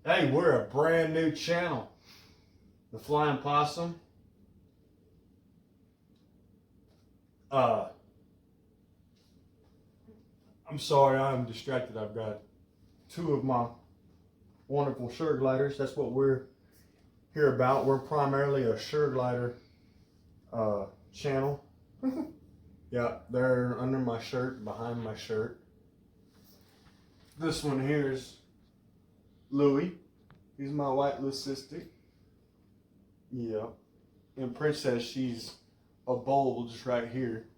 Hey, we're a brand new channel, the Flying Possum. Uh, I'm sorry, I'm distracted. I've got two of my wonderful sugar gliders. That's what we're here about. We're primarily a sugar glider channel. Yeah, they're under my shirt, behind my shirt. This one here is Louie. He's my white little sister. Yeah. And Princess, she's a bulge right here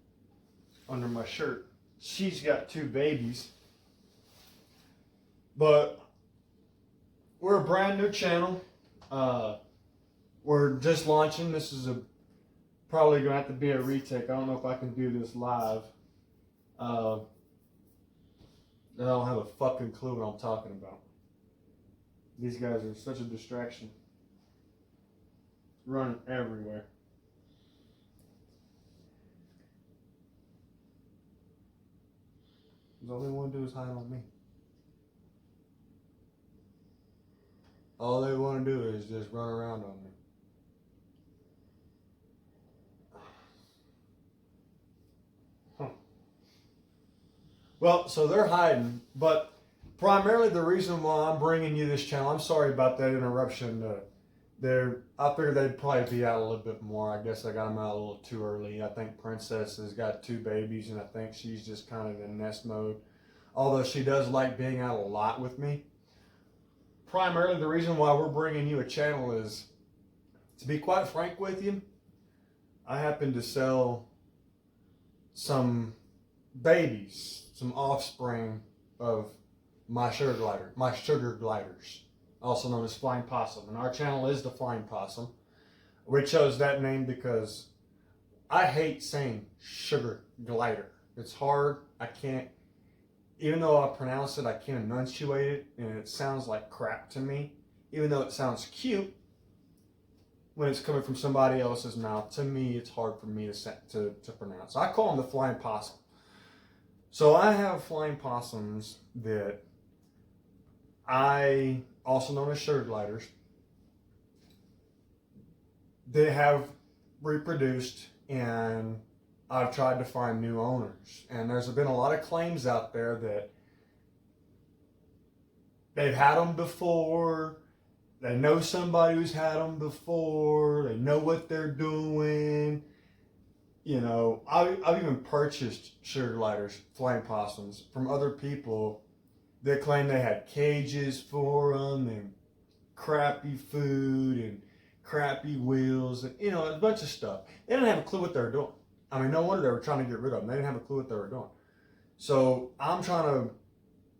under my shirt. She's got two babies. But we're a brand new channel. We're just launching. This is probably gonna have to be a retake. I don't know if I can do this live. I don't have a fucking clue what I'm talking about. These guys are such a distraction. Running everywhere. All they want to do is hide on me. All they want to do is just run around on me. Huh. Well, so they're hiding, but primarily the reason why I'm bringing you this channel, I'm sorry about that interruption. I figured they'd probably be out a little bit more. I guess I got them out a little too early. I think Princess has got two babies, and I think she's just kind of in nest mode. Although she does like being out a lot with me. Primarily the reason why we're bringing you a channel is, to be quite frank with you, I happen to sell some babies, some offspring of my sugar gliders, also known as Flying Possum. And our channel is the Flying Possum. We chose that name because I hate saying sugar glider. It's hard. I can't, even though I pronounce it, I can't enunciate it, and it sounds like crap to me. Even though it sounds cute, when it's coming from somebody else's mouth, to me, it's hard for me to pronounce. So I call them the Flying Possum. So I have flying possums that I, also known as sugar gliders, they have reproduced, and I've tried to find new owners. And there's been a lot of claims out there that they've had them before, they know somebody who's had them before, they know what they're doing. You know, I've even purchased sugar gliders, flying possums, from other people that claim they had cages for them and crappy food and crappy wheels and, you know, a bunch of stuff. They didn't have a clue what they were doing. I mean, no wonder they were trying to get rid of them. They didn't have a clue what they were doing. So I'm trying to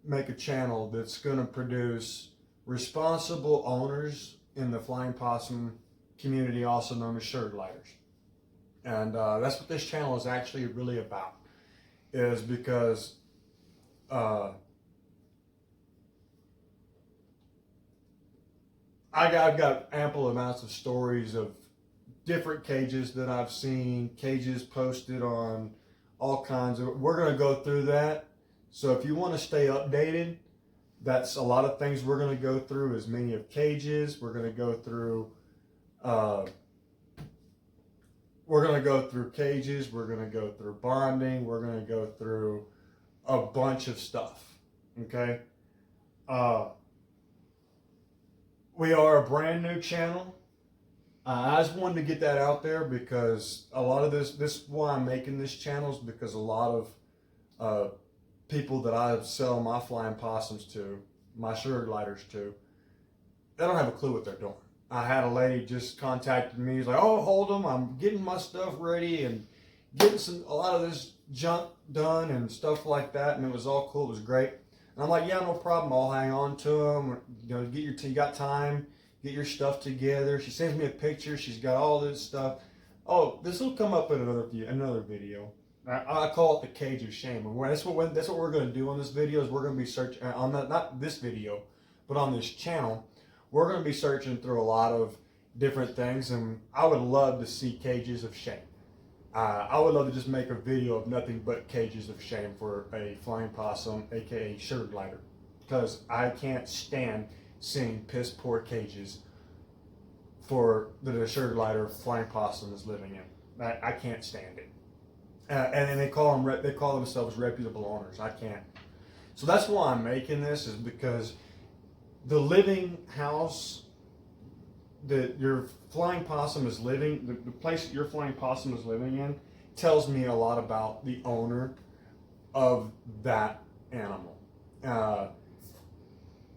make a channel that's going to produce responsible owners in the flying possum community, also known as sugar gliders. And that's what this channel is actually really about, is because I've got ample amounts of stories of different cages that I've seen, cages posted on all kinds of, we're going to go through that. So if you want to stay updated, that's a lot of things we're going to go through, as many of cages. We're going to go through cages, we're going to go through bonding, we're going to go through a bunch of stuff, okay? We are a brand new channel. I just wanted to get that out there because a lot of this is why I'm making this channel, is because a lot of people that I sell my flying possums to, my sugar gliders to, they don't have a clue what they're doing. I had a lady just contacted me. He's like, "Oh, hold them. I'm getting my stuff ready and getting a lot of this junk done and stuff like that." And it was all cool. It was great. And I'm like, "Yeah, no problem. I'll hang on to them. You know, you got time. Get your stuff together." She sends me a picture. She's got all this stuff. Oh, this will come up in another video. I call it the cage of shame. And that's what we're going to do on this video. Is we're going to be searching on not this video, but on this channel. We're going to be searching through a lot of different things, and I would love to see cages of shame. I would love to just make a video of nothing but cages of shame for a flying possum, aka sugar glider, because I can't stand seeing piss poor cages for the assured lighter Flying Possum is living in. I can't stand it. And they call themselves reputable owners. I can't. So that's why I'm making this, is because the living house that your Flying Possum is living, the place that your Flying Possum is living in, tells me a lot about the owner of that animal.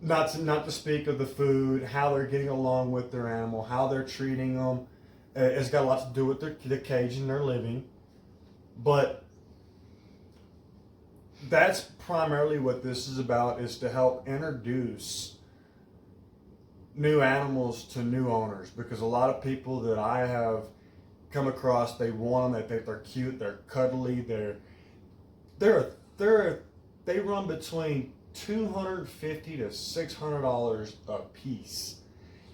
Not to speak of the food, how they're getting along with their animal, how they're treating them. It's got a lot to do with the cage and their living. But that's primarily what this is about, is to help introduce new animals to new owners. Because a lot of people that I have come across, they want them, they think they're cute, they're cuddly, they run between $250 to $600 a piece.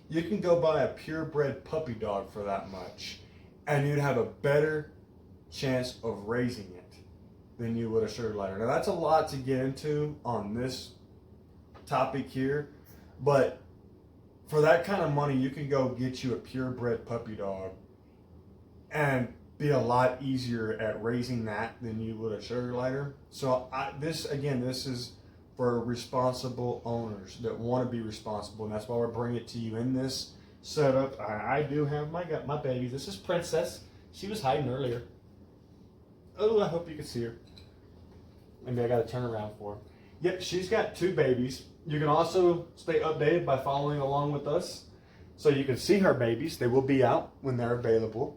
You can go buy a purebred puppy dog for that much, and you'd have a better chance of raising it than you would a sugar glider. Now that's a lot to get into on this topic here, but for that kind of money, you can go get you a purebred puppy dog and be a lot easier at raising that than you would a sugar glider. So this is for responsible owners that want to be responsible, and that's why we're bringing it to you in this setup. I do have my baby. This is Princess. She was hiding earlier. Oh, I hope you can see her. Maybe I got to turn around for her. Yep, she's got 2 babies. You can also stay updated by following along with us, so you can see her babies. They will be out when they're available.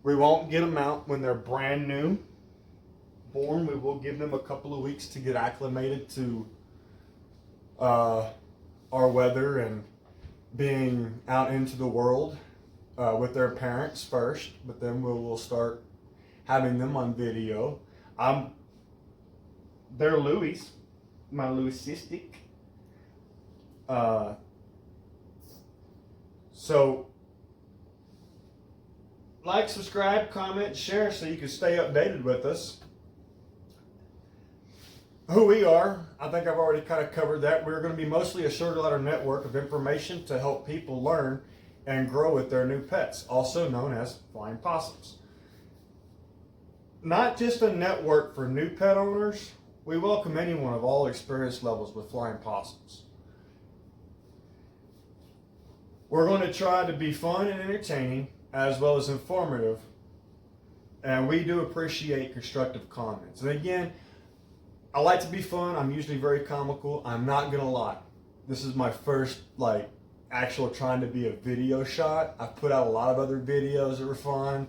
We won't get them out when they're brand new born. We will give them a couple of weeks to get acclimated to our weather and being out into the world with their parents first, but then we'll start having them on video. They're Louis, my Louisistic. So like, subscribe, comment, share, so you can stay updated with us. Who we are, I think I've already kind of covered that. We're going to be mostly a sugar glider network of information to help people learn and grow with their new pets, also known as Flying Possums. Not just a network for new pet owners, we welcome anyone of all experience levels with Flying Possums. We're going to try to be fun and entertaining, as well as informative, and we do appreciate constructive comments. And again, I like to be fun. I'm usually very comical. I'm not gonna lie. This is my first actual trying to be a video shot. I've put out a lot of other videos that were fun.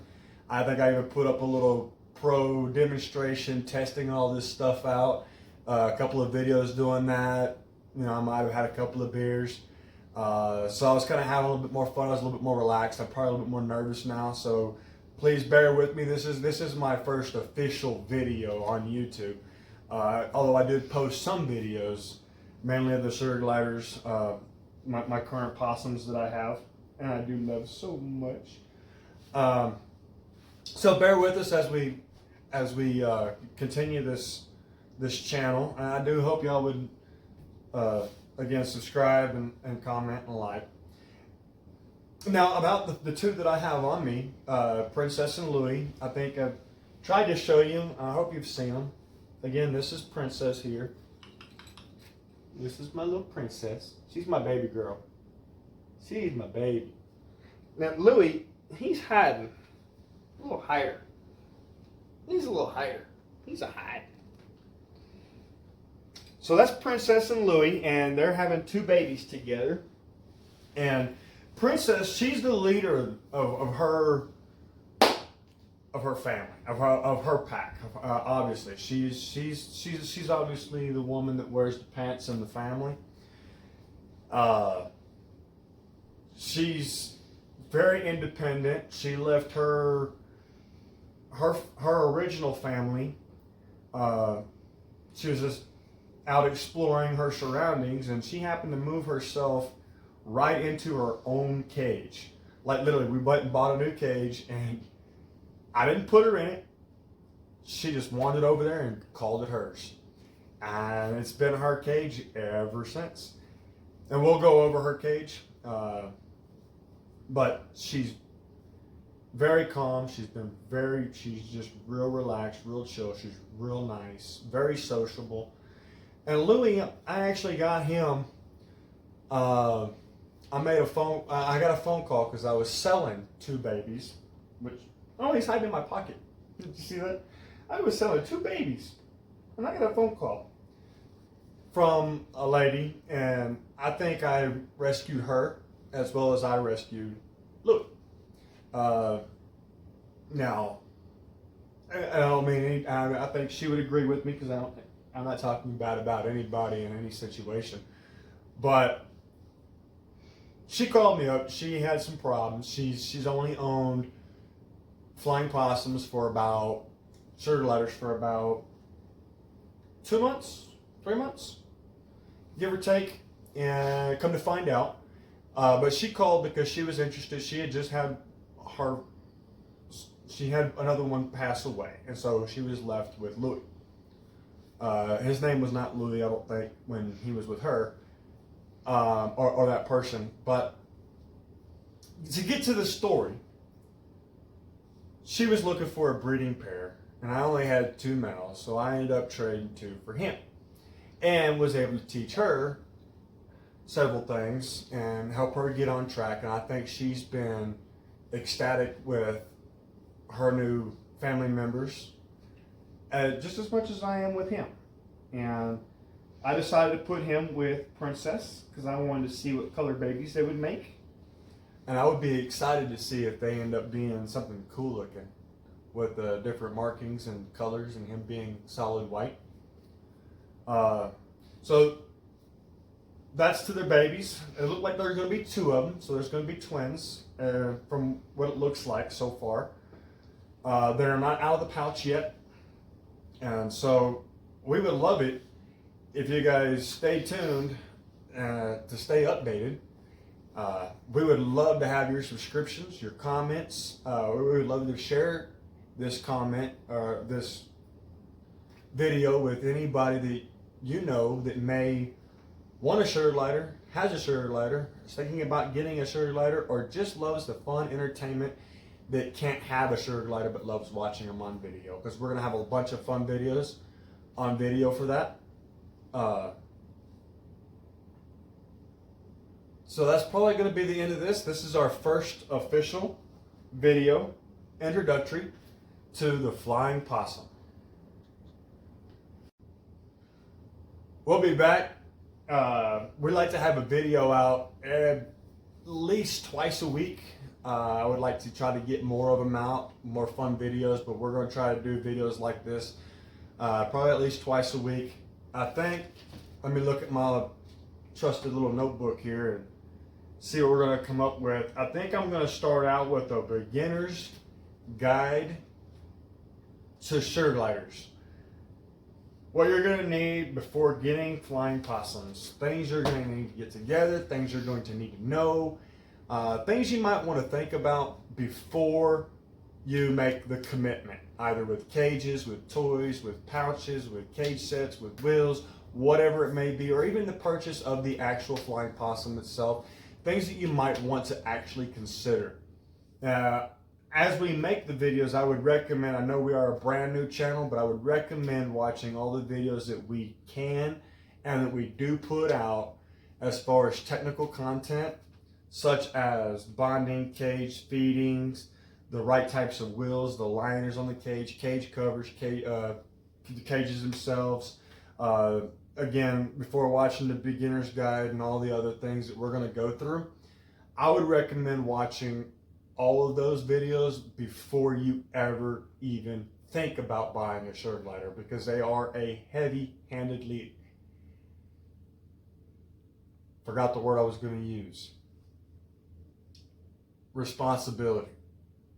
I think I even put up a little pro demonstration testing all this stuff out. A couple of videos doing that. You know, I might have had a couple of beers. So I was kind of having a little bit more fun. I was a little bit more relaxed. I'm probably a little bit more nervous now. So please bear with me. This is my first official video on YouTube. Although I did post some videos, mainly of the sugar gliders, my current possums that I have, and I do love so much. So bear with us as we continue this channel, and I do hope y'all would again subscribe and comment and like. Now about the 2 that I have on me, Princess and Louis. I think I've tried to show you. I hope you've seen them. Again, this is Princess here. This is my little Princess. She's my baby girl. She's my baby. Now, Louis, he's hiding. A little hider. He's a little hider. He's a hide. So that's Princess and Louis, and they're having 2 babies together. And Princess, she's the leader of her family, of her pack. Obviously, she's obviously the woman that wears the pants in the family. She's very independent. She left her original family. She was just out exploring her surroundings, and she happened to move herself right into her own cage. Like literally, we went and bought a new cage, and I didn't put her in it. She just wandered over there and called it hers. And it's been her cage ever since. and we'll go over her cage. But she's very calm. She's just real relaxed, real chill. She's real nice, very sociable. And Louis, I actually got him. I got a phone call because I was selling 2 babies, which he's hiding in my pocket. Did you see that? I was selling 2 babies, and I got a phone call from a lady, and I think I rescued her as well as I rescued Louis. Now, I don't mean I think she would agree with me because I'm not talking bad about anybody in any situation, but she called me up. She had some problems. She's only owned Flying Possums for about sugar letters for about 2 months, 3 months, give or take. And come to find out, but she called because she was interested. She had just had she had another one pass away, and so she was left with Louis. His name was not Louis, I don't think, when he was with her, or that person. But to get to the story, she was looking for a breeding pair, and I only had 2 males, so I ended up trading 2 for him, and was able to teach her several things and help her get on track. And I think she's been ecstatic with her new family members just as much as I am with him. And I decided to put him with Princess because I wanted to see what color babies they would make. And I would be excited to see if they end up being something cool looking with different markings and colors, and him being solid white. So that's to their babies. It looked like there's going to be 2 of them, so there's going to be twins from what it looks like so far. They're not out of the pouch yet, and so we would love it if you guys stay tuned to stay updated. We would love to have your subscriptions, your comments. We would love to share this comment or this video with anybody that you know that may want a sugar glider, has a sugar glider, is thinking about getting a sugar glider, or just loves the fun entertainment that can't have a sugar glider but loves watching them on video. Because we're going to have a bunch of fun videos on video for that. So that's probably going to be the end of this. This is our first official video introductory to the Flying Possum. We'll be back. We like to have a video out at least twice a week. I would like to try to get more of them out, more fun videos, but we're going to try to do videos like this probably at least twice a week. I think, let me look at my trusted little notebook here and see what we're going to come up with. I think I'm going to start out with a beginner's guide to sugar gliders. What you're going to need before getting Flying Possums. Things you're going to need to get together, things you're going to need to know, things you might want to think about before you make the commitment, either with cages, with toys, with pouches, with cage sets, with wheels, whatever it may be, or even the purchase of the actual Flying Possum itself, things that you might want to actually consider. As we make the videos, I would recommend, I know we are a brand new channel, but I would recommend watching all the videos that we can and that we do put out as far as technical content, such as bonding, cage feedings, the right types of wheels, the liners on the cage covers, the cages themselves. Again, before watching the beginner's guide and all the other things that we're going to go through, I would recommend watching all of those videos before you ever even think about buying a sugar glider, because they are a heavy-handedly, forgot the word I was going to use, responsibility,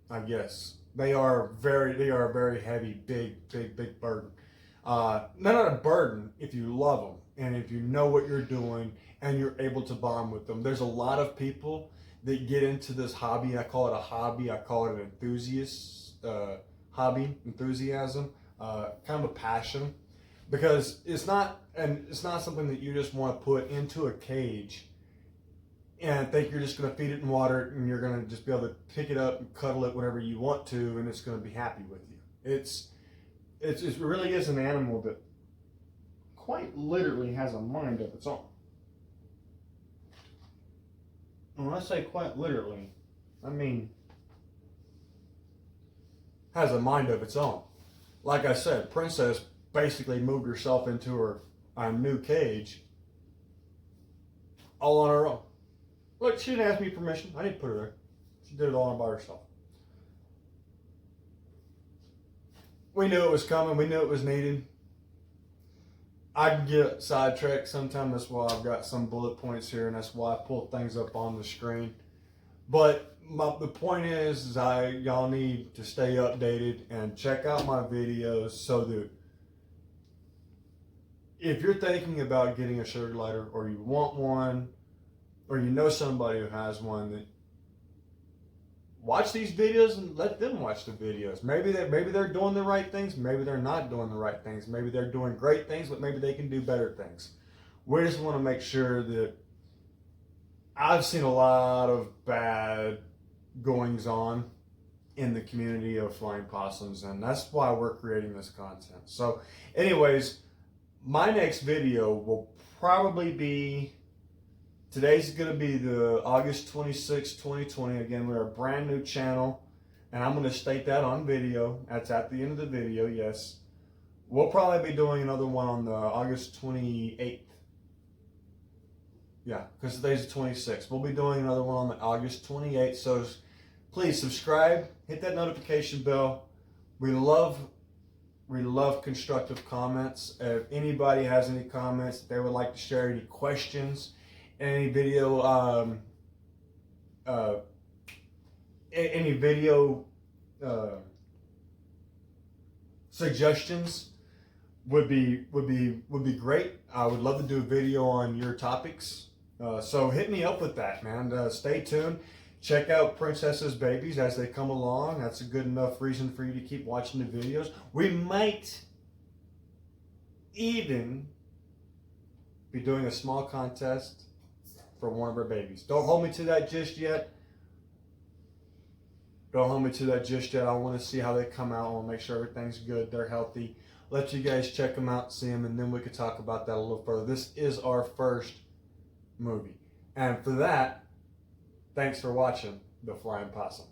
I guess. They are a very heavy, big burden. Not a burden if you love them and if you know what you're doing and you're able to bond with them. There's a lot of people that get into this hobby. I call it a hobby. I call it an enthusiasm, kind of a passion, because it's not something that you just want to put into a cage and think you're just going to feed it and water it, and you're going to just be able to pick it up and cuddle it whenever you want to, and it's going to be happy with you. It really is an animal that quite literally has a mind of its own. And when I say quite literally, I mean has a mind of its own. Like I said, Princess basically moved herself into her new cage all on her own. Look, she didn't ask me permission. I didn't put her there. She did it all by herself. We knew it was coming. We knew it was needed. I can get sidetracked sometimes. That's why I've got some bullet points here, and that's why I pull things up on the screen. But the point is y'all need to stay updated and check out my videos so that if you're thinking about getting a sugar glider, or you want one, or you know somebody who has one, that watch these videos and let them watch the videos. Maybe they're doing the right things. Maybe they're not doing the right things. Maybe they're doing great things, but maybe they can do better things. We just want to make sure that I've seen a lot of bad goings on in the community of flying possums, and that's why we're creating this content. So anyways, my next video will probably be, today's going to be the August 26, 2020. Again, we're a brand new channel, and I'm going to state that on video. That's at the end of the video, yes. We'll probably be doing another one on the August 28th. Yeah, because today's the 26th. We'll be doing another one on the August 28th. So please subscribe, hit that notification bell. We love constructive comments. If anybody has any comments that they would like to share, any questions, any video, suggestions would be great. I would love to do a video on your topics. So hit me up with that, man. Stay tuned. Check out Princess's babies as they come along. That's a good enough reason for you to keep watching the videos. We might even be doing a small contest for one of our babies. Don't hold me to that just yet. I want to see how they come out. I want to make sure everything's good, they're healthy. Let you guys check them out, see them, and then we could talk about that a little further. This is our first movie. And for that, thanks for watching The Flying Possum.